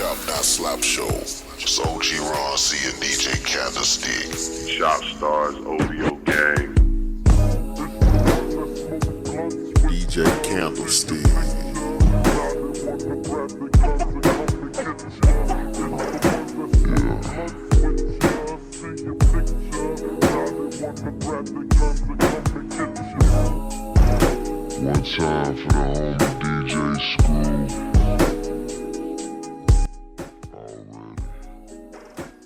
Chop Not Slap Show. It's OG Ron C and DJ Candlestick. Shop Stars, OVO Gang. DJ Candlestick. One time for the homie DJ School.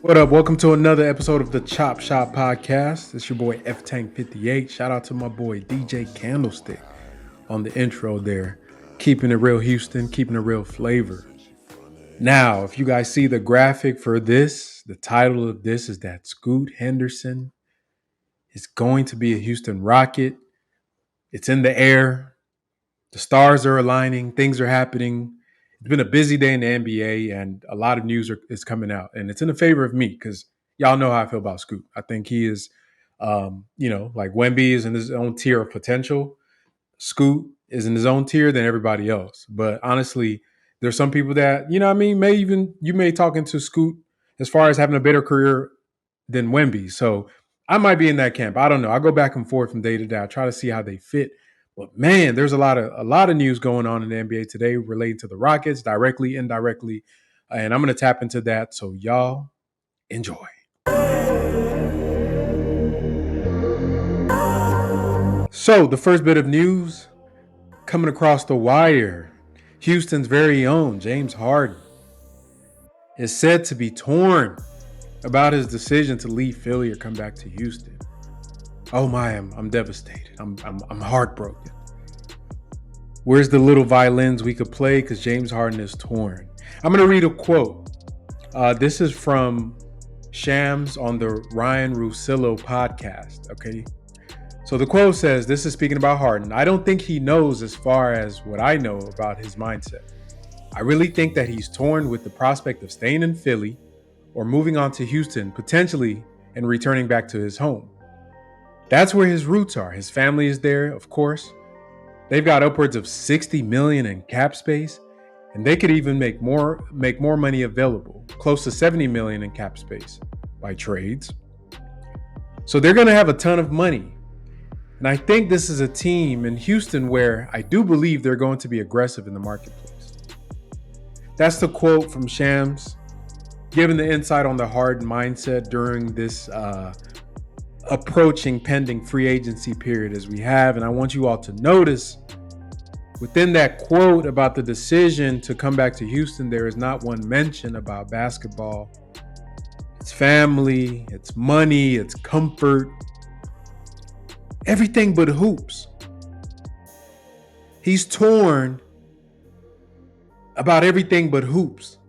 What up? Welcome to another episode of the Chop Shop Podcast. It's your boy F-Tank58. Shout out to my boy DJ Candlestick on the intro there. Keeping it real Houston, keeping it real flavor. Now, if you guys see the graphic for this, the title of this is that Scoot Henderson is going to be a Houston Rocket. It's in the air. The stars are aligning. Things are happening. It's been a busy day in the NBA, and a lot of news is coming out. And it's in the favor of me because y'all know how I feel about Scoot. I think he is, like Wemby is in his own tier of potential. Scoot is in his own tier than everybody else. But honestly, there's some people that, you may talk into Scoot as far as having a better career than Wemby. So I might be in that camp. I don't know. I go back and forth from day to day. I try to see how they fit. But man, there's a lot of news going on in the NBA today related to the Rockets, directly, indirectly. And I'm going to tap into that. So y'all enjoy. So the first bit of news coming across the wire. Houston's very own James Harden is said to be torn about his decision to leave Philly or come back to Houston. Oh my, I'm devastated. I'm heartbroken. Where's the little violins we could play? Because James Harden is torn. I'm going to read a quote. This is from Shams on the Ryan Russillo podcast. Okay. So the quote says, this is speaking about Harden. I don't think he knows as far as what I know about his mindset. I really think that he's torn with the prospect of staying in Philly or moving on to Houston, potentially, and returning back to his home. That's where his roots are. His family is there, of course. They've got upwards of $60 million in cap space, and they could even make more money available, close to $70 million in cap space by trades. So they're going to have a ton of money. And I think this is a team in Houston where I do believe they're going to be aggressive in the marketplace. That's the quote from Shams, giving the insight on the Harden mindset during this approaching pending free agency period as we have. And I want you all to notice within that quote about the decision to come back to Houston, there is not one mention about basketball. It's family, it's money, it's comfort, everything but hoops. He's torn about everything but hoops.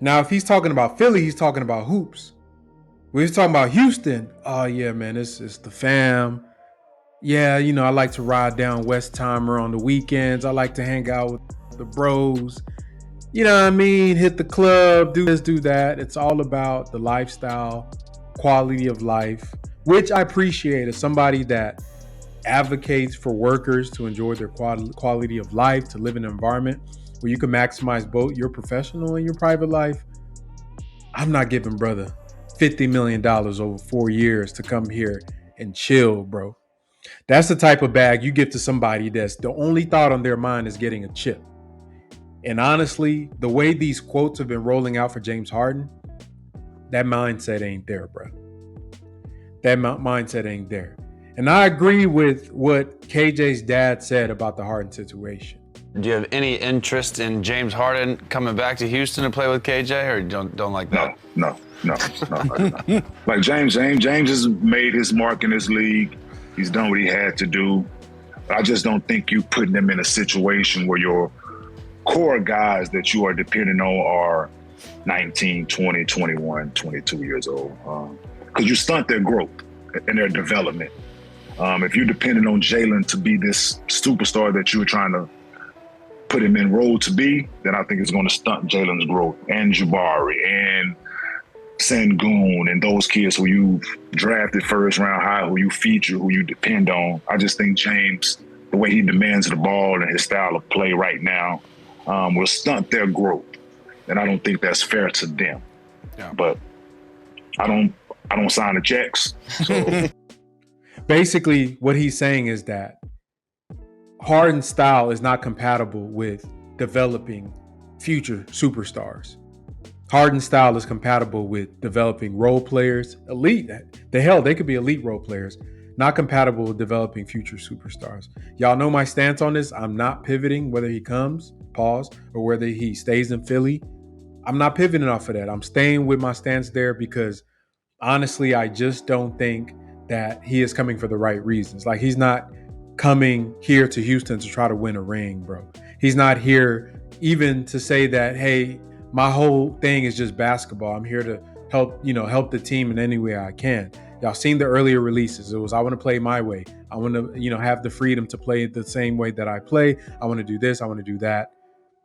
Now, if he's talking about Philly, he's talking about hoops. When he's talking about Houston, oh yeah, man, it's the fam. Yeah, I like to ride down Westheimer on the weekends. I like to hang out with the bros. You know what I mean? Hit the club, do this, do that. It's all about the lifestyle, quality of life, which I appreciate as somebody that advocates for workers to enjoy their quality of life, to live in an environment where you can maximize both your professional and your private life. I'm not giving brother $50 million over 4 years to come here and chill, bro. That's the type of bag you give to somebody that's the only thought on their mind is getting a chip. And honestly, the way these quotes have been rolling out for James Harden, that mindset ain't there, bro. That mindset ain't there. And I agree with what KJ's dad said about the Harden situation. Do you have any interest in James Harden coming back to Houston to play with KJ, or don't like that? No. Like James has made his mark in this league. He's done what he had to do. I just don't think you putting him in a situation where your core guys that you are depending on are 19, 20, 21, 22 years old. Because you stunt their growth and their development. If you're depending on Jalen to be this superstar that you were trying to put him in role to be, then I think it's going to stunt Jalen's growth, and Jabari and Sengun and those kids who you drafted first round high, who you feature, who you depend on. I just think James, the way he demands the ball and his style of play right now, will stunt their growth. and I don't think that's fair to them. Yeah. But I don't sign the checks. So Basically, what he's saying is that Harden's style is not compatible with developing future superstars. Harden's style is compatible with developing role players, elite. The hell, they could be elite role players, not compatible with developing future superstars. Y'all know my stance on this. I'm not pivoting whether he comes, pause, or whether he stays in Philly. I'm not pivoting off of that. I'm staying with my stance there because honestly, I just don't think that he is coming for the right reasons. Like, he's not coming here to Houston to try to win a ring, bro. He's not here even to say that, hey, my whole thing is just basketball. I'm here to help the team in any way I can. Y'all seen the earlier releases. It was, I want to play my way. I want to, have the freedom to play the same way that I play. I want to do this. I want to do that.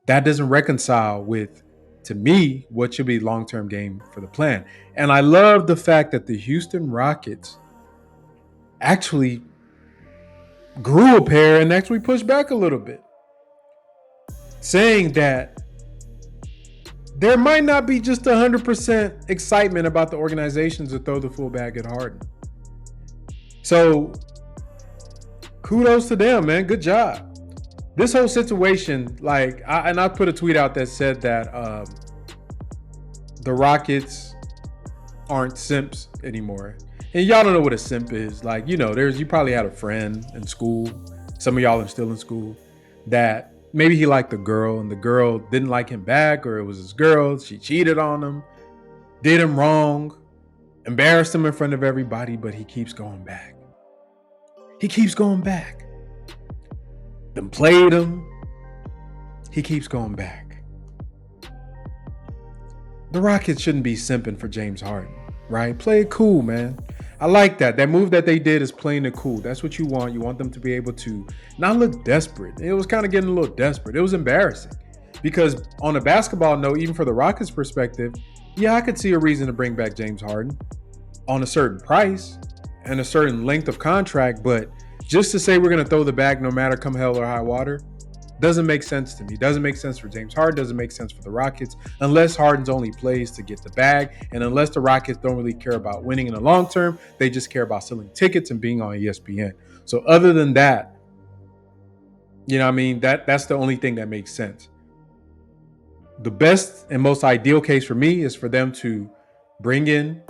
That doesn't reconcile with, to me, what should be long-term game for the plan. And I love the fact that the Houston Rockets actually grew a pair and actually pushed back a little bit, saying that there might not be just 100% excitement about the organizations to throw the full bag at Harden. So kudos to them, man. Good job. This whole situation, like, I put a tweet out that said that the Rockets aren't simps anymore. And y'all don't know what a simp is. Like, you probably had a friend in school. Some of y'all are still in school that maybe he liked the girl and the girl didn't like him back, or it was his girl. She cheated on him, did him wrong, embarrassed him in front of everybody, but he keeps going back. He keeps going back. Them played him. He keeps going back. The Rockets shouldn't be simping for James Harden, right? Play it cool, man. I like that. That move that they did is playing it cool. That's what you want. You want them to be able to not look desperate. It was kind of getting a little desperate. It was embarrassing because on a basketball note, even for the Rockets' perspective, yeah, I could see a reason to bring back James Harden on a certain price and a certain length of contract, but just to say we're going to throw the bag no matter come hell or high water doesn't make sense to me. Doesn't make sense for James Harden. Doesn't make sense for the Rockets unless Harden's only plays to get the bag, and unless the Rockets don't really care about winning in the long term. They just care about selling tickets and being on ESPN. So other than that, that's the only thing that makes sense. The best and most ideal case for me is for them to bring in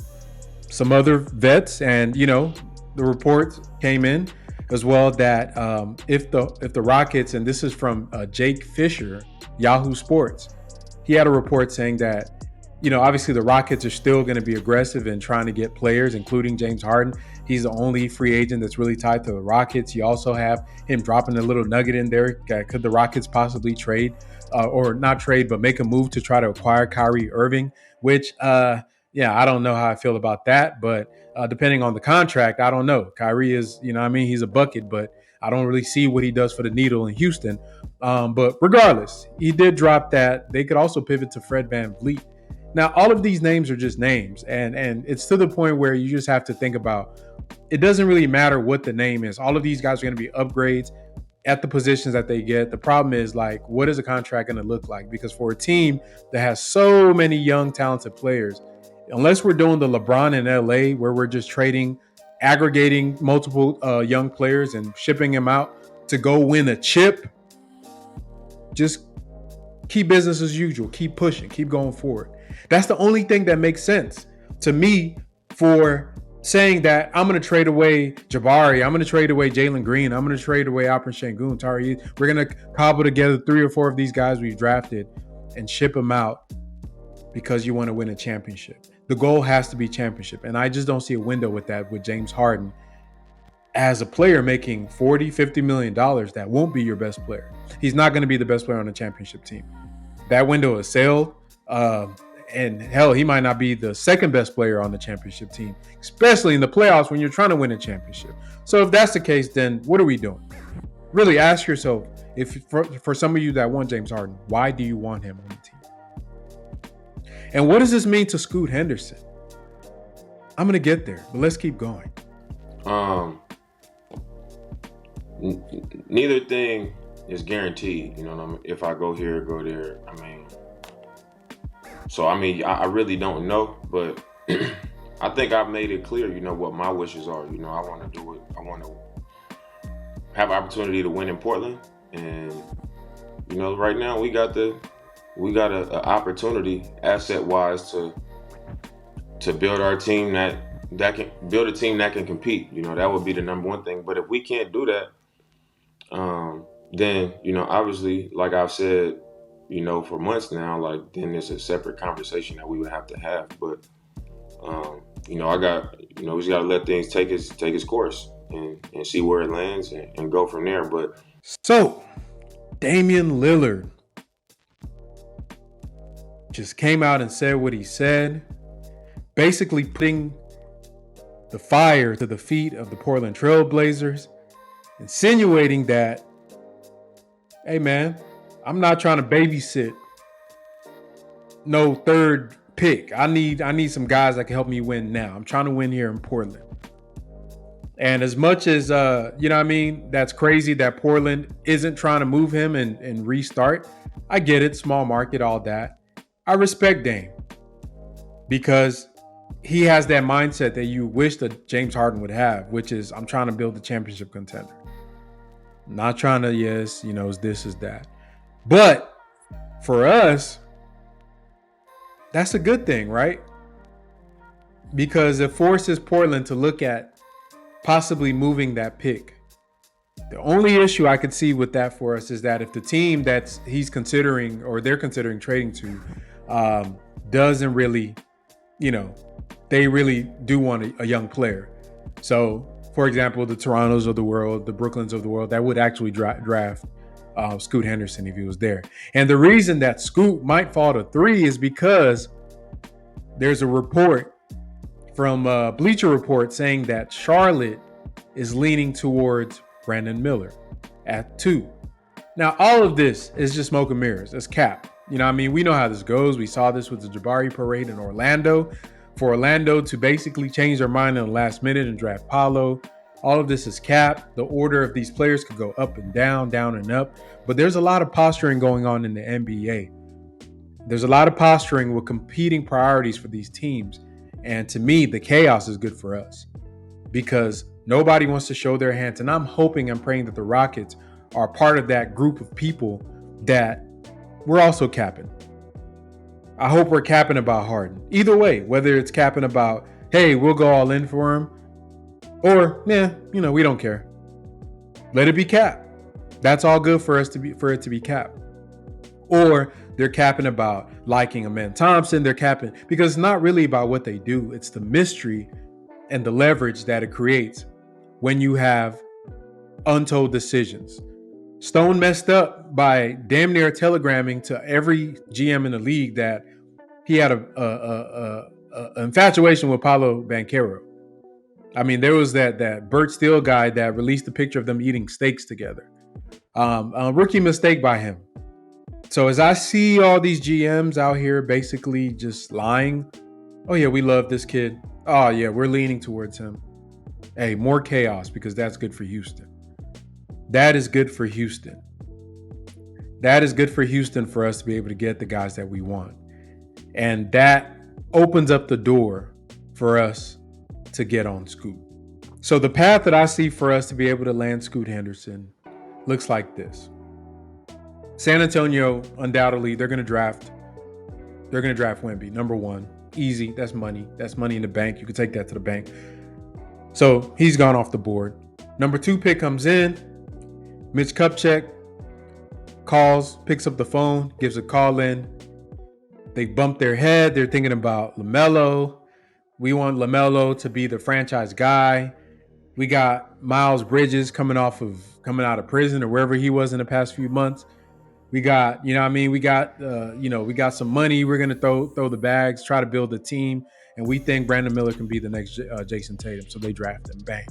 some other vets, and the reports came in as well that if the Rockets, and this is from Jake Fisher, Yahoo Sports, he had a report saying that, obviously the Rockets are still going to be aggressive in trying to get players, including James Harden. He's the only free agent that's really tied to the Rockets. You also have him dropping a little nugget in there. Could the Rockets possibly trade or not trade, but make a move to try to acquire Kyrie Irving, which, I don't know how I feel about that, but depending on the contract, I don't know. Kyrie is, he's a bucket, but I don't really see what he does for the needle in Houston. But regardless, he did drop that. They could also pivot to Fred VanVleet. Now, all of these names are just names, and it's to the point where you just have to think about, it doesn't really matter what the name is. All of these guys are going to be upgrades at the positions that they get. The problem is, like, what is a contract going to look like? Because for a team that has so many young, talented players, unless we're doing the LeBron in LA where we're just aggregating multiple young players and shipping them out to go win a chip, just keep business as usual. Keep pushing. Keep going forward. That's the only thing that makes sense to me for saying that I'm going to trade away Jabari. I'm going to trade away Jalen Green. I'm going to trade away Alperen Sengun, Tari. We're going to cobble together 3 or 4 of these guys we've drafted and ship them out because you want to win a championship. The goal has to be championship. And I just don't see a window with that with James Harden as a player making $40, $50 million. That won't be your best player. He's not going to be the best player on a championship team. That window has sailed. And hell, he might not be the second best player on the championship team, especially in the playoffs when you're trying to win a championship. So if that's the case, then what are we doing? Really ask yourself, if for some of you that want James Harden, why do you want him on the team? And what does this mean to Scoot Henderson? I'm going to get there, but let's keep going. Neither thing is guaranteed. You know what I mean? If I go here, go there. I mean, So I mean, I really don't know, but I think I've made it clear, what my wishes are. I want to do it. I want to have an opportunity to win in Portland, and right now we got a opportunity asset wise to build our team that can build a team that can compete. That would be the number one thing. But if we can't do that, then obviously, like I've said, for months now, like then there's a separate conversation that we would have to have. But I got we just gotta let things take its course and see where it lands and go from there. But so Damian Lillard just came out and said what he said, basically putting the fire to the feet of the Portland Trail Blazers, insinuating that, hey man, I'm not trying to babysit no third pick. I need some guys that can help me win now. I'm trying to win here in Portland. And as much as that's crazy that Portland isn't trying to move him and restart. I get it, small market, all that. I respect Dame because he has that mindset that you wish that James Harden would have, which is I'm trying to build a championship contender. I'm not trying to, is this, is that. But for us, that's a good thing, right? Because it forces Portland to look at possibly moving that pick. The only issue I could see with that for us is that if the team that he's considering or they're considering trading to doesn't really, they really do want a young player. So, for example, the Torontos of the world, the Brooklyns of the world, that would actually draft Scoot Henderson if he was there. And the reason that Scoot might fall to 3 is because there's a report from Bleacher Report saying that Charlotte is leaning towards Brandon Miller at 2. Now, all of this is just smoke and mirrors. It's cap. We know how this goes. We saw this with the Jabari parade in Orlando. For Orlando to basically change their mind in the last minute and draft Paolo. All of this is cap. The order of these players could go up and down and up. But there's a lot of posturing going on in the NBA. There's a lot of posturing with competing priorities for these teams. And to me, the chaos is good for us because nobody wants to show their hands. And I'm hoping and praying that the Rockets are part of that group of people that we're also capping. I hope we're capping about Harden. Either way, whether it's capping about, hey, we'll go all in for him, or, we don't care. Let it be capped. That's all good for it to be capped. Or they're capping about liking Amen Thompson. They're capping because it's not really about what they do. It's the mystery and the leverage that it creates when you have untold decisions. Stone messed up by damn near telegramming to every GM in the league that he had a infatuation with Paolo Banchero. There was that Burt Steele guy that released a picture of them eating steaks together. A rookie mistake by him. So as I see all these GMs out here basically just lying, oh yeah, we love this kid. Oh yeah, we're leaning towards him. Hey, more chaos because that's good for Houston. That is good for Houston. That is good for Houston for us to be able to get the guys that we want. And that opens up the door for us to get on Scoot. So the path that I see for us to be able to land Scoot Henderson looks like this. San Antonio, undoubtedly, they're going to draft Wemby, number 1. Easy. That's money. That's money in the bank. You can take that to the bank. So he's gone off the board. Number 2 pick comes in. Mitch Kupchak picks up the phone, gives a call in. They bump their head. They're thinking about LaMelo. We want LaMelo to be the franchise guy. We got Miles Bridges coming out of prison or wherever he was in the past few months. We got, we got some money. We're going to throw the bags, try to build a team. And we think Brandon Miller can be the next Jason Tatum. So they draft him. Bang.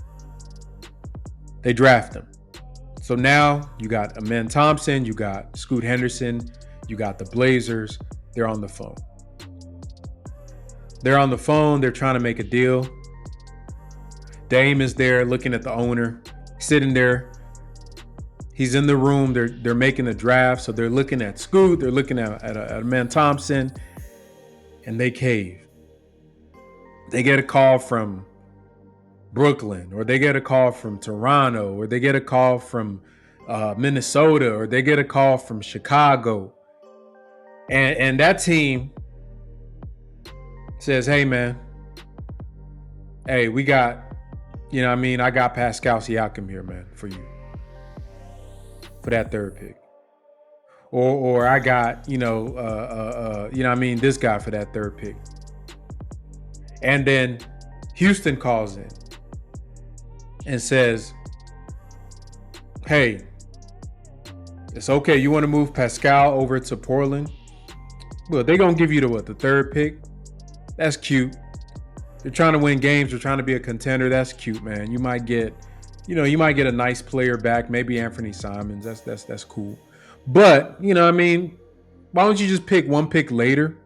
They draft him. So now you got Amen Thompson, you got Scoot Henderson, you got the Blazers. They're on the phone. They're trying to make a deal. Dame is there looking at the owner, sitting there. He's in the room. They're making a draft. So they're looking at Scoot. They're looking at Amen Thompson. and they cave. They get a call from Brooklyn, or they get a call from Toronto, or they get a call from Minnesota, or they get a call from Chicago. And that team says, hey, man, hey, we got, I got Pascal Siakam here, man, for you, for that third pick. Or I got, this guy for that third pick. And then Houston calls in and says, hey, it's okay. You want to move Pascal over to Portland? Well, they're going to give you the third pick. That's cute. They're trying to win games. They're trying to be a contender. That's cute, man. You might get a nice player back. Maybe Anthony Simons. That's cool. But, why don't you just pick one pick later?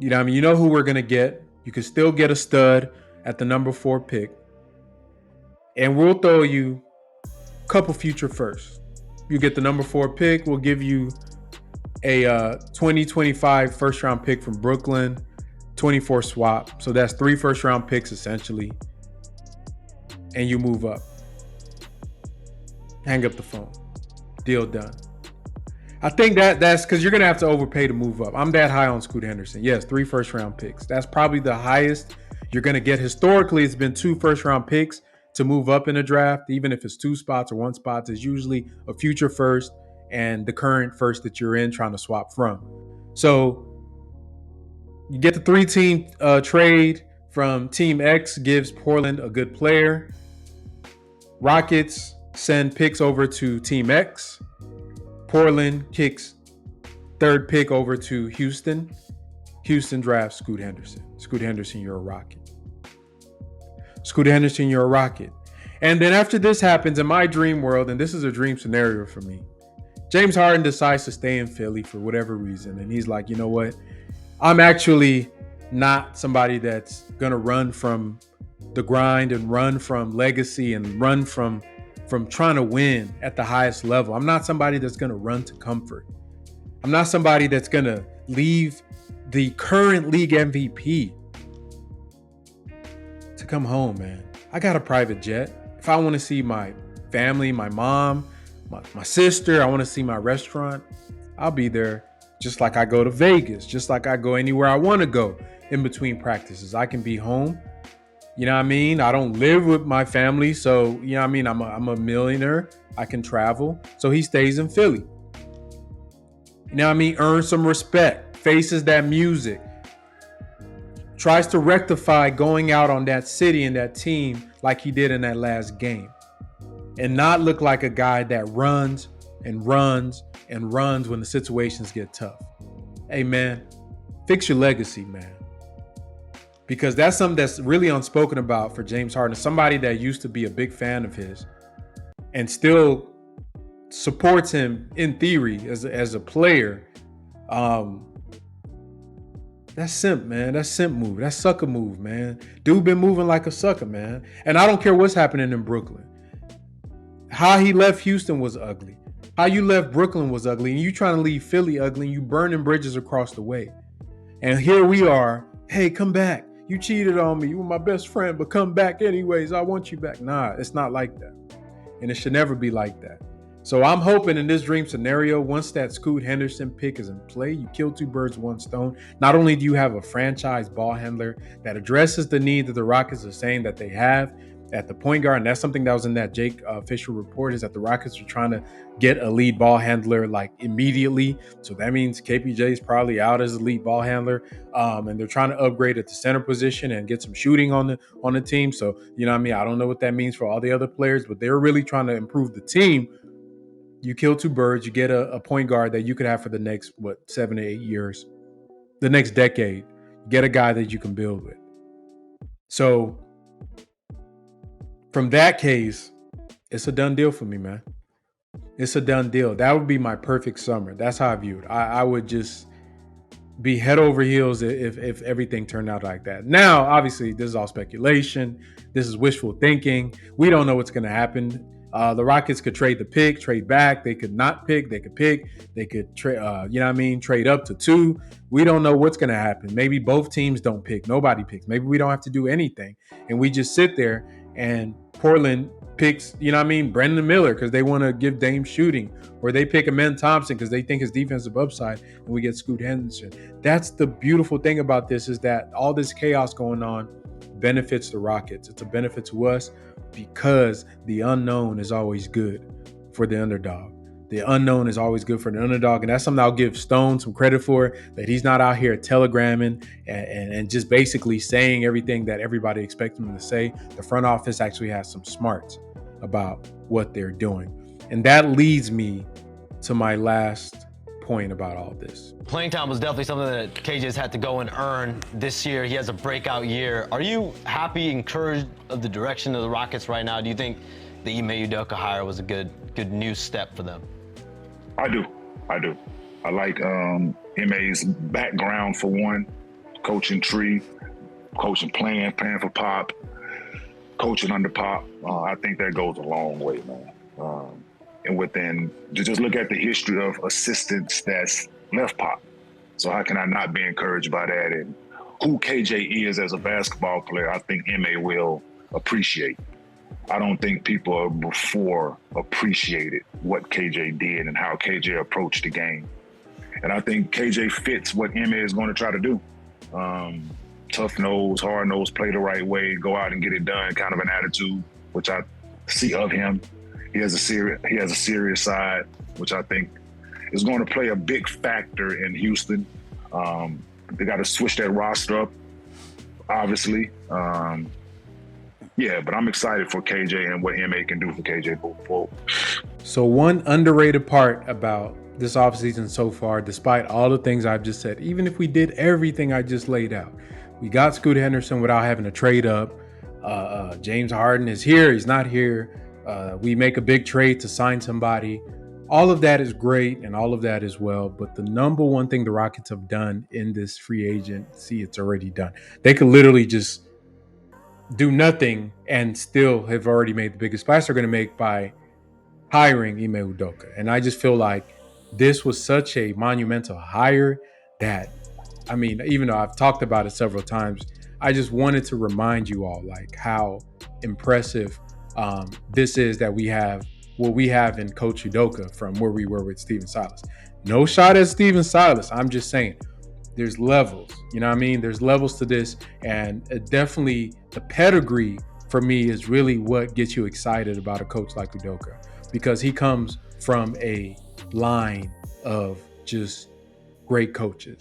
You know who we're going to get. You can still get a stud at the number 4 pick. And we'll throw you a couple future firsts. You get the number 4 pick. We'll give you a 2025 first round pick from Brooklyn, 24 swap. So that's 3 first round picks essentially. And you move up. Hang up the phone. Deal done. I think that's because you're going to have to overpay to move up. I'm that high on Scoot Henderson. Yes, 3 first round picks. That's probably the highest you're going to get. Historically, it's been 2 first round picks to move up in a draft. Even if it's 2 spots or 1 spot, it's usually a future first and the current first that you're in trying to swap from. So you get the 3-team trade from Team X, gives Portland a good player. Rockets send picks over to Team X. Portland kicks 3rd pick over to Houston. Houston drafts Scoot Henderson. Scoot Henderson, you're a Rocket. Scoot Henderson, you're a Rocket. And then after this happens in my dream world, and this is a dream scenario for me, James Harden decides to stay in Philly for whatever reason. And he's like, you know what? I'm actually not somebody that's going to run from the grind and run from legacy and run from trying to win at the highest level. I'm not somebody that's going to run to comfort. I'm not somebody that's going to leave the current league MVP to come home, man. I got a private jet. If I want to see my family, my mom, my sister, I want to see my restaurant, I'll be there just like I go to Vegas, just like I go anywhere I want to go in between practices. I can be home. You know what I mean? I don't live with my family, so you know what I mean? I'm a millionaire. I can travel. So he stays in Philly. You know what I mean? Earns some respect, faces that music, tries to rectify going out on that city and that team like he did in that last game. And not look like a guy that runs and runs and runs when the situations get tough. Hey, man, fix your legacy, man. Because that's something that's really unspoken about for James Harden. Somebody that used to be a big fan of his and still supports him in theory as a player. That's simp, man. That's simp move. That's sucker move, man. Dude been moving like a sucker, man. And I don't care what's happening in Brooklyn. How he left Houston was ugly. How you left Brooklyn was ugly. And you trying to leave Philly ugly. And you burning bridges across the way. And here we are. Hey, come back. You cheated on me. You were my best friend, but come back anyways. I want you back. Nah, it's not like that. And it should never be like that. So I'm hoping in this dream scenario, once that Scoot Henderson pick is in play, you kill 2 birds, 1 stone. Not only do you have a franchise ball handler that addresses the need that the Rockets are saying that they have at the point guard, and that's something that was in that Jake Fisher report, is that the Rockets are trying to get a lead ball handler like immediately. So that means KPJ is probably out as a lead ball handler, and they're trying to upgrade at the center position and get some shooting on the team. So you know what I mean? I don't know what that means for all the other players, but they're really trying to improve the team. You kill 2 birds, you get a point guard that you could have for the next 7 to 8 years, the next decade. You get a guy that you can build with. So from that case, it's a done deal for me, man. It's a done deal. That would be my perfect summer. That's how I view it. I would just be head over heels if everything turned out like that. Now, obviously, this is all speculation. This is wishful thinking. We don't know what's going to happen. The Rockets could trade the pick, trade back. They could not pick. They could pick. They could trade. Trade up to 2. We don't know what's going to happen. Maybe both teams don't pick. Nobody picks. Maybe we don't have to do anything, and we just sit there and Portland picks. Brandon Miller because they want to give Dame shooting, or they pick Amen Thompson because they think his defensive upside, and we get Scoot Henderson. That's the beautiful thing about this is that all this chaos going on benefits the Rockets. It's a benefit to us because the unknown is always good for the underdog. The unknown is always good for the underdog, and that's something I'll give Stone some credit for, that he's not out here telegramming and just basically saying everything that everybody expects him to say. The front office actually has some smarts about what they're doing. And that leads me to my last point about all this. Playing time was definitely something that KJ's had to go and earn this year. He has a breakout year. Are you happy, encouraged of the direction of the Rockets right now? Do you think the Ime Udoka hire was a good new step for them? I do. I like Ime's background for one, coaching tree, coaching playing for Pop, coaching under Pop. I think that goes a long way, man. And within, just look at the history of assistants that's left Pop. So how can I not be encouraged by that? And who KJ is as a basketball player, I think Ime will appreciate. I don't think people before appreciated what KJ did and how KJ approached the game. And I think KJ fits what Ime is going to try to do. Tough nose, hard nose, play the right way, go out and get it done, kind of an attitude, which I see of him. He has a serious side, which I think is going to play a big factor in Houston. They got to switch that roster up, obviously. But I'm excited for KJ and what Ime can do for KJ moving forward. So one underrated part about this offseason so far, despite all the things I've just said, even if we did everything I just laid out, we got Scoot Henderson without having to trade up. James Harden is here. He's not here. We make a big trade to sign somebody. All of that is great and all of that is well. But the number one thing the Rockets have done in this free agency, it's already done. They could literally just do nothing and still have already made the biggest splash they're going to make by hiring Ime Udoka. And I just feel like this was such a monumental hire that, even though I've talked about it several times, I just wanted to remind you all like how impressive this is that we have what we have in Coach Udoka from where we were with Stephen Silas. No shot at Stephen Silas. I'm just saying there's levels, There's levels to this, and definitely the pedigree for me is really what gets you excited about a coach like Udoka, because he comes from a line of just great coaches.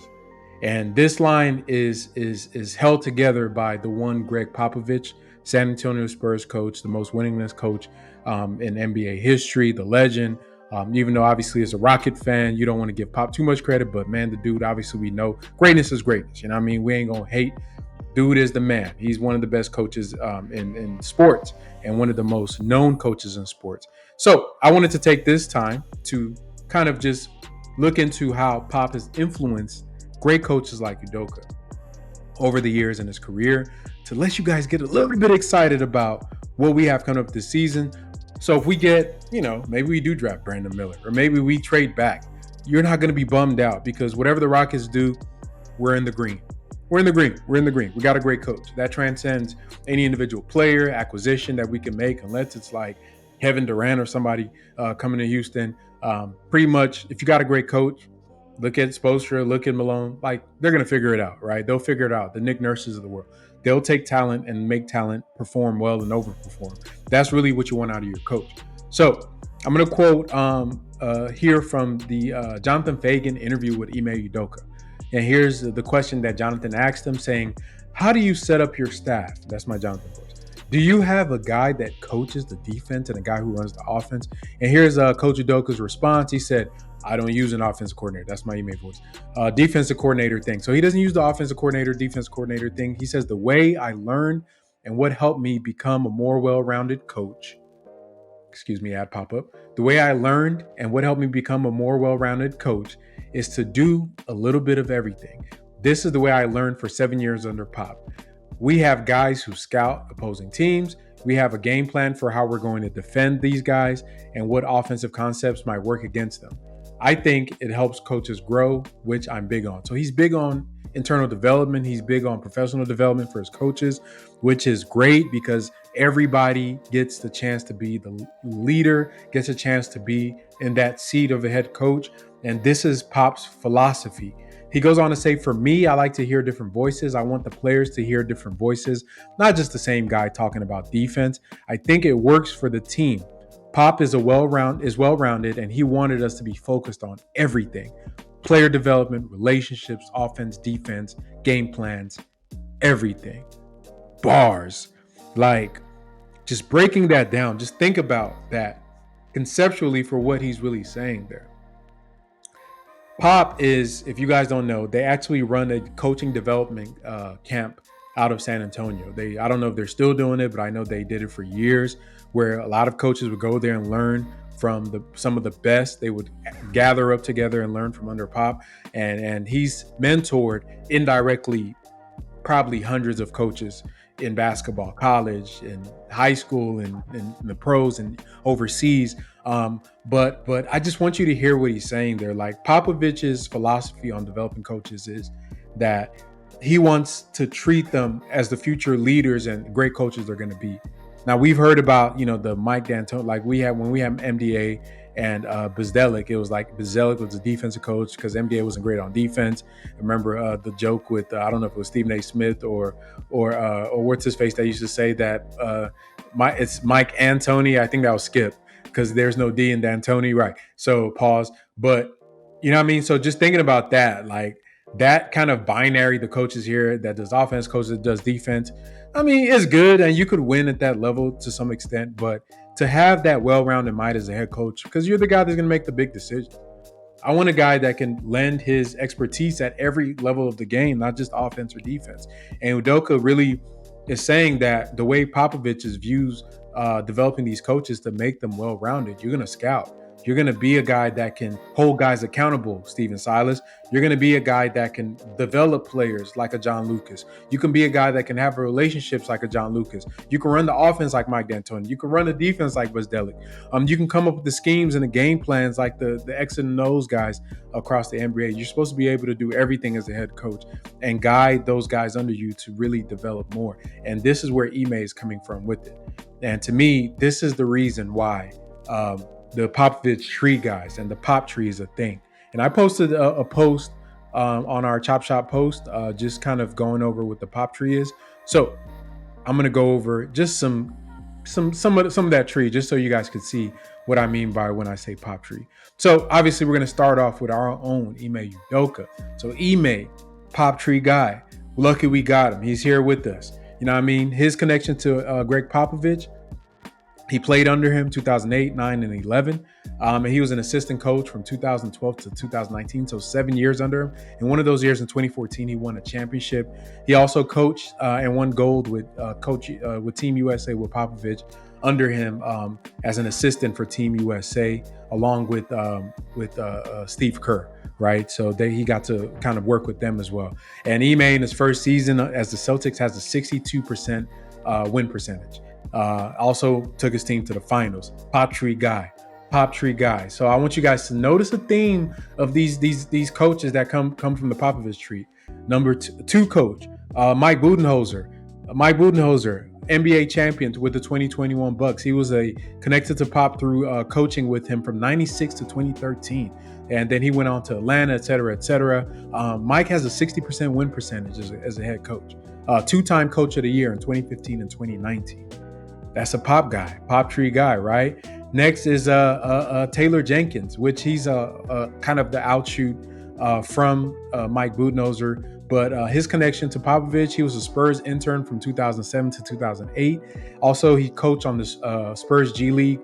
And this line is held together by the one Gregg Popovich, San Antonio Spurs coach, the most winningest coach in NBA history, the legend. Even though obviously as a Rocket fan, you don't want to give Pop too much credit, but man, the dude, obviously we know greatness is greatness. We ain't going to hate. Dude is the man. He's one of the best coaches in sports and one of the most known coaches in sports. So I wanted to take this time to kind of just look into how Pop has influenced great coaches like Udoka over the years in his career, to let you guys get a little bit excited about what we have coming up this season. So if we get, maybe we do draft Brandon Miller, or maybe we trade back, you're not going to be bummed out, because whatever the Rockets do, we're in the green. We're in the green. We got a great coach. That transcends any individual player acquisition that we can make, unless it's like Kevin Durant or somebody coming to Houston. Pretty much, if you got a great coach, look at Spoelstra, look at Malone, like they're going to figure it out, right? They'll figure it out. The Nick Nurses of the world. They'll take talent and make talent perform well and overperform. That's really what you want out of your coach. So I'm going to quote here from the Jonathan Fagan interview with Ime Udoka. And here's the question that Jonathan asked him, saying, how do you set up your staff? That's my Jonathan voice. Do you have a guy that coaches the defense and a guy who runs the offense? And here's Coach Udoka's response. He said, I don't use an offensive coordinator. That's my Ime voice. Defensive coordinator thing. So he doesn't use the offensive coordinator, defensive coordinator thing. He says, the way I learned and what helped me become a more well-rounded coach. Excuse me, ad pop up. The way I learned and what helped me become a more well-rounded coach is to do a little bit of everything. This is the way I learned for 7 years under Pop. We have guys who scout opposing teams. We have a game plan for how we're going to defend these guys and what offensive concepts might work against them. I think it helps coaches grow, which I'm big on. So he's big on internal development. He's big on professional development for his coaches, which is great because everybody gets the chance to be the leader, gets a chance to be in that seat of a head coach. And this is Pop's philosophy. He goes on to say, for me, I like to hear different voices. I want the players to hear different voices, not just the same guy talking about defense. I think it works for the team. Pop is well-rounded, and he wanted us to be focused on everything: player development, relationships, offense, defense, game plans, everything. Bars. Like, just breaking that down, just think about that conceptually for what he's really saying there. Pop is, if you guys don't know, they actually run a coaching development camp out of San Antonio. I don't know if they're still doing it, but I know they did it for years, where a lot of coaches would go there and learn from some of the best. They would gather up together and learn from under Pop, and he's mentored indirectly probably hundreds of coaches in basketball, college and high school and the pros and overseas. But I just want you to hear what he's saying there. Like, Popovich's philosophy on developing coaches is that he wants to treat them as the future leaders and great coaches they're going to be. Now, we've heard about, the Mike D'Antoni, like when we had MDA and Bzdelik. It was like Bzdelik was a defensive coach because MDA wasn't great on defense. I remember the joke with I don't know if it was Stephen A. Smith or what's his face that used to say that it's Mike Antoni. I think that was Skip because there's no D in D'Antoni, right? So pause. But you know what I mean? So just thinking about that, like that kind of binary, the coaches here that does offense, coaches that does defense. I mean, it's good and you could win at that level to some extent, but to have that well-rounded mind as a head coach, because you're the guy that's going to make the big decision. I want a guy that can lend his expertise at every level of the game, not just offense or defense. And Udoka really is saying that the way Popovich views developing these coaches to make them well-rounded, you're going to scout. You're going to be a guy that can hold guys accountable, Stephen Silas. You're going to be a guy that can develop players like a John Lucas. You can be a guy that can have relationships like a John Lucas. You can run the offense like Mike D'Antoni. You can run the defense like Bzdelik. You can come up with the schemes and the game plans like the X and O's guys across the NBA. You're supposed to be able to do everything as a head coach and guide those guys under you to really develop more. And this is where Ime is coming from with it. And to me, this is the reason why the Popovich tree guys and the pop tree is a thing. And I posted a post on our Chop Shop post, just kind of going over what the pop tree is. So I'm going to go over just some of that tree, just so you guys can see what I mean by when I say pop tree. So obviously we're going to start off with our own Ime Udoka. So Ime, pop tree guy. Lucky we got him. He's here with us. You know what I mean? His connection to Gregg Popovich, he played under him 2008, 9, and 11. And he was an assistant coach from 2012 to 2019, so 7 years under him. And one of those years in 2014, he won a championship. He also coached and won gold with Team USA with Popovich under him as an assistant for Team USA, along with Steve Kerr, right? So he got to kind of work with them as well. And Ime in his first season as the Celtics has a 62% win percentage. Also took his team to the finals. Pop tree guy. So I want you guys to notice a theme of these coaches that come from the Popovich tree. Number two coach, Mike Budenholzer. NBA champion with the 2021 Bucks. He was connected to Pop through coaching with him from 96 to 2013. And then he went on to Atlanta, et cetera. Mike has a 60% win percentage as a head coach. Two-time coach of the year in 2015 and 2019. That's a Pop guy, Pop tree guy, right? Next is Taylor Jenkins, which he's kind of the outshoot from Mike Budenholzer. But his connection to Popovich, he was a Spurs intern from 2007 to 2008. Also, he coached on the Spurs G League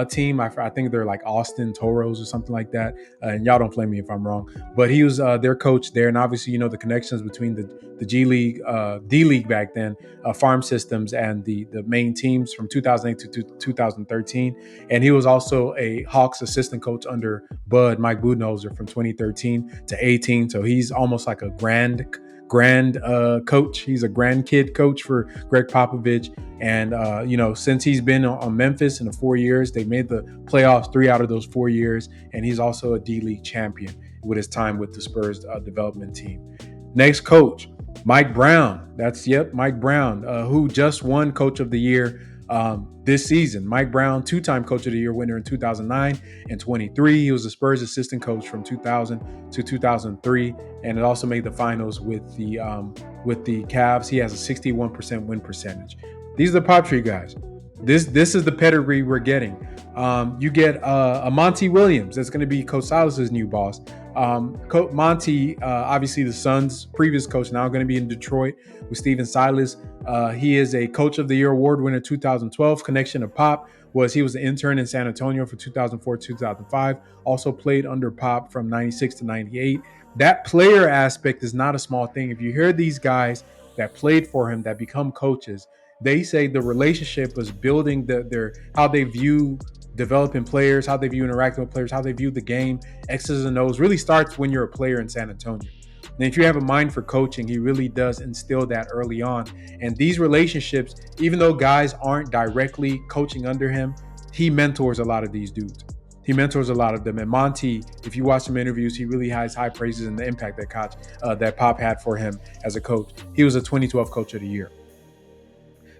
team. I think they're like Austin Toros or something like that. And y'all don't blame me if I'm wrong. But he was their coach there. And obviously, the connections between the G League, D League back then, farm systems and the main teams from 2008 to 2013. And he was also a Hawks assistant coach under Mike Budenholzer from 2013 to 18. So he's almost like a grand grand coach. He's a grandkid coach for Gregg Popovich. And, since he's been on Memphis in the 4 years, they made the playoffs 3 out of those 4 years. And he's also a D-League champion with his time with the Spurs development team. Next coach, Mike Brown. Mike Brown, who just won Coach of the Year this season. Mike Brown, 2-time Coach of the Year winner in 2009 and 23. He was the Spurs assistant coach from 2000 to 2003, and it also made the finals with the Cavs. He has a 61% win percentage. These are the Pop Tree guys. This is the pedigree we're getting. You get a Monty Williams. That's going to be Coach Silas's new boss. Monty, obviously the Suns' previous coach, now going to be in Detroit with Steven Silas. He is a Coach of the Year award winner 2012. Connection to Pop was he was an intern in San Antonio from 2004 to 2005. Also played under Pop from 96 to 98. That player aspect is not a small thing. If you hear these guys that played for him that become coaches, they say the relationship was building their how they view developing players, how they view interacting with players, how they view the game. X's and O's really starts when you're a player in San Antonio. And if you have a mind for coaching, he really does instill that early on. And these relationships, even though guys aren't directly coaching under him, he mentors a lot of these dudes. He mentors a lot of them. And Monty, if you watch some interviews, he really has high praises in the impact that Pop had for him as a coach. He was a 2012 Coach of the Year.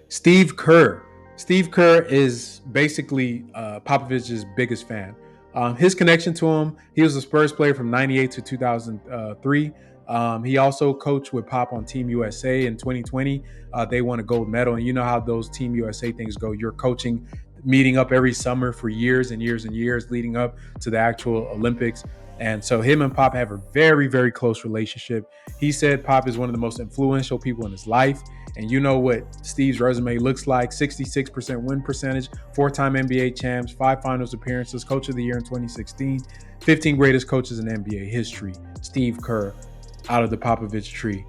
Steve Kerr. Steve Kerr is basically Popovich's biggest fan. His connection to him, he was a Spurs player from 98 to 2003. He also coached with Pop on Team USA in 2020. They won a gold medal. And you know how those Team USA things go. You're coaching, meeting up every summer for years and years and years leading up to the actual Olympics. And so him and Pop have a very, very close relationship. He said Pop is one of the most influential people in his life. And you know what Steve's resume looks like: 66% win percentage, 4-time NBA champs, 5 finals appearances, Coach of the Year in 2016, 15 greatest coaches in NBA history. Steve Kerr out of the Popovich tree.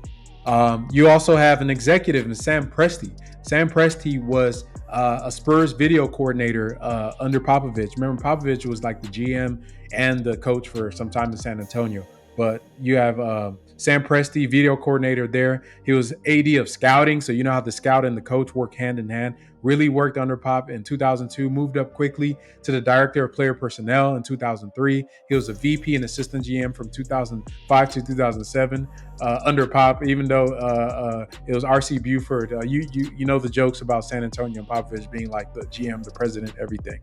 You also have an executive, Sam Presti. Sam Presti was a Spurs video coordinator under Popovich. Remember, Popovich was like the GM and the coach for some time in San Antonio. But you have Sam Presti, video coordinator there. He was AD of scouting, so you know how the scout and the coach work hand in hand. Really worked under Pop in 2002, moved up quickly to the director of player personnel in 2003. He was a VP and assistant GM from 2005 to 2007 under Pop, even though it was R.C. Buford. You know the jokes about San Antonio and Popovich being like the GM, the president, everything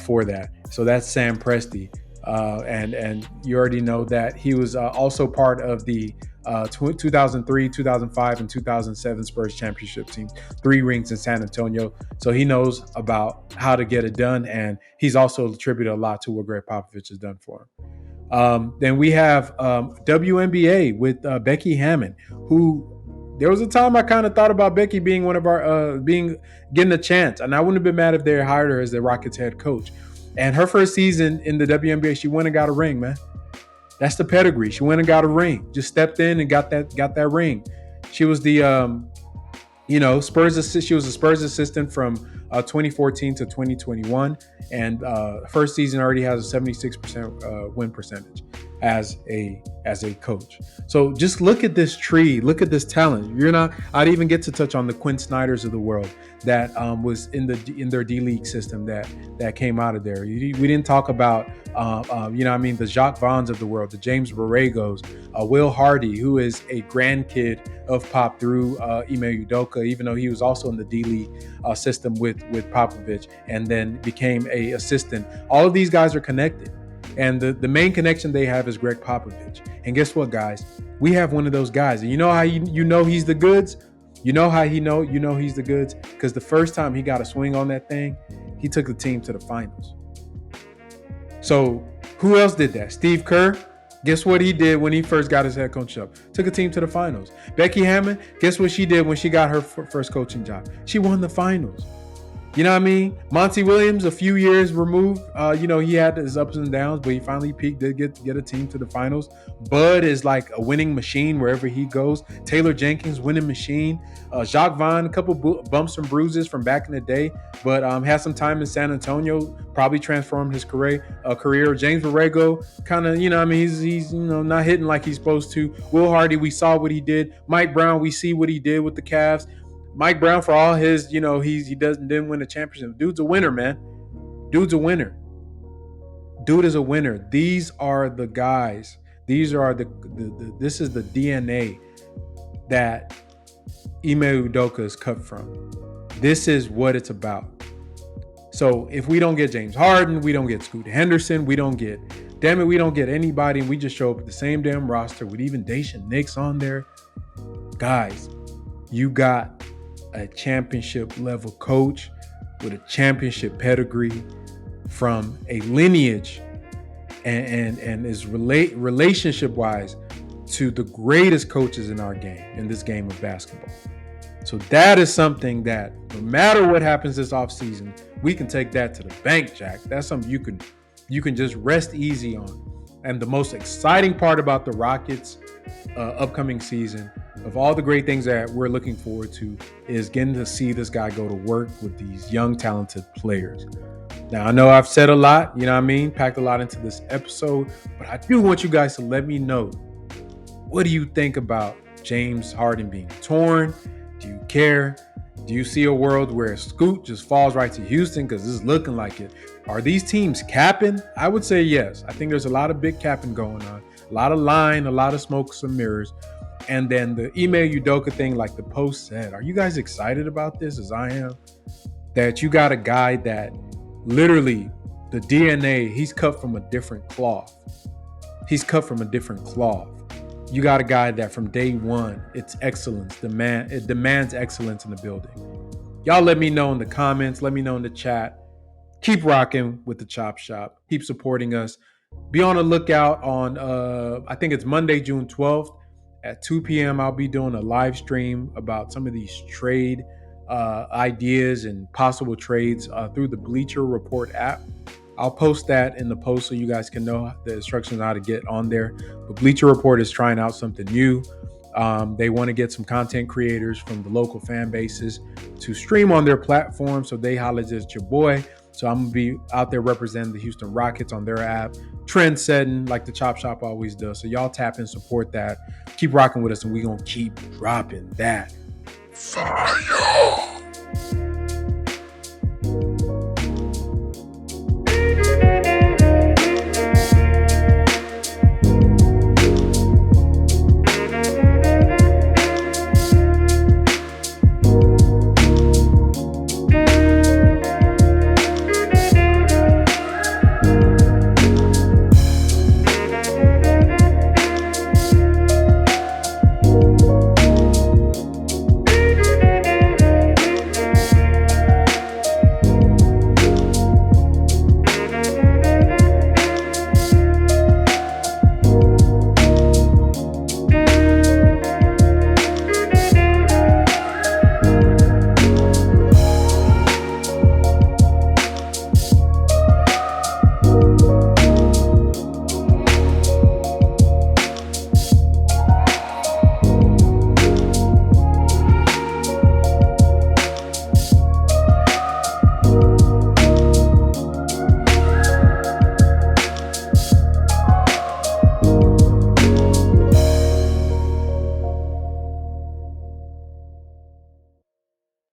for that. So that's Sam Presti. And you already know that he was also part of the 2003, 2005, and 2007 Spurs championship team, 3 rings in San Antonio. So he knows about how to get it done, and he's also attributed a lot to what Gregg Popovich has done for him. Then we have WNBA with Becky Hammon, who there was a time I kind of thought about Becky being one of our getting a chance, and I wouldn't have been mad if they hired her as the Rockets head coach. And her first season in the WNBA, she went and got a ring, man. That's the pedigree. She went and got a ring. Just stepped in and got that ring. She was the Spurs assist. She was a Spurs assistant from 2014 to 2021, and first season already has a 76% win percentage as a coach. So just look at this tree. Look at this talent. I'd even get to touch on the Quinn Snyders of the world that was in their D-League system that came out of there. We didn't talk about the Jacques Vaughns of the world, the James Borregos, Will Hardy, who is a grandkid of Pop through Ime Udoka, even though he was also in the D-League system with Popovich and then became a assistant. All of these guys are connected. And the main connection they have is Gregg Popovich. And guess what, guys? We have one of those guys. And you know how you know he's the goods? You know how you know he's the goods? Because the first time he got a swing on that thing, he took the team to the finals. So who else did that? Steve Kerr. Guess what he did when he first got his head coach up? Took a team to the finals. Becky Hammon, guess what she did when she got her first coaching job? She won the finals. You know what I mean? Monty Williams, a few years removed. He had his ups and downs, but he finally peaked, did get a team to the finals. Bud is like a winning machine wherever he goes. Taylor Jenkins, winning machine. Jacques Vaughn, a couple bumps and bruises from back in the day, but had some time in San Antonio, probably transformed his career. James Borrego, kind of, he's not hitting like he's supposed to. Will Hardy, we saw what he did. Mike Brown, we see what he did with the Cavs. Mike Brown, for all his, he didn't win a championship. Dude's a winner, man. Dude's a winner. Dude is a winner. These are the guys. These are this is the DNA that Ime Udoka is cut from. This is what it's about. So if we don't get James Harden, we don't get Scoot Henderson, we don't get anybody, and we just show up with the same damn roster with even Dacian Nix on there. Guys, you got a championship level coach with a championship pedigree from a lineage and is relationship wise to the greatest coaches in this game of basketball. So that is something that no matter what happens this offseason, we can take that to the bank, Jack. That's something you can just rest easy on. And the most exciting part about the Rockets upcoming season, of all the great things that we're looking forward to, is getting to see this guy go to work with these young, talented players. Now, I know I've said a lot, packed a lot into this episode, but I do want you guys to let me know, what do you think about James Harden being torn? Do you care? Do you see a world where Scoot just falls right to Houston? Because this is looking like it. Are these teams capping? I would say yes. I think there's a lot of big capping going on. A lot of lying, a lot of smokes and mirrors. And then the Ime Udoka thing, like the Post said, are you guys excited about this as I am? That you got a guy that literally the DNA, he's cut from a different cloth. You got a guy that from day one, it's excellence. It demands excellence in the building. Y'all let me know in the comments. Let me know in the chat. Keep rocking with the Chop Shop. Keep supporting us. Be on the lookout on, I think it's Monday, June 12th at 2 p.m. I'll be doing a live stream about some of these trade ideas and possible trades through the Bleacher Report app. I'll post that in the post so you guys can know the instructions on how to get on there. But Bleacher Report is trying out something new. They want to get some content creators from the local fan bases to stream on their platform. So they hollered at your boy. So I'm going to be out there representing the Houston Rockets on their app. Trend setting like the Chop Shop always does. So y'all tap in, support that. Keep rocking with us, and we're going to keep dropping that Fire.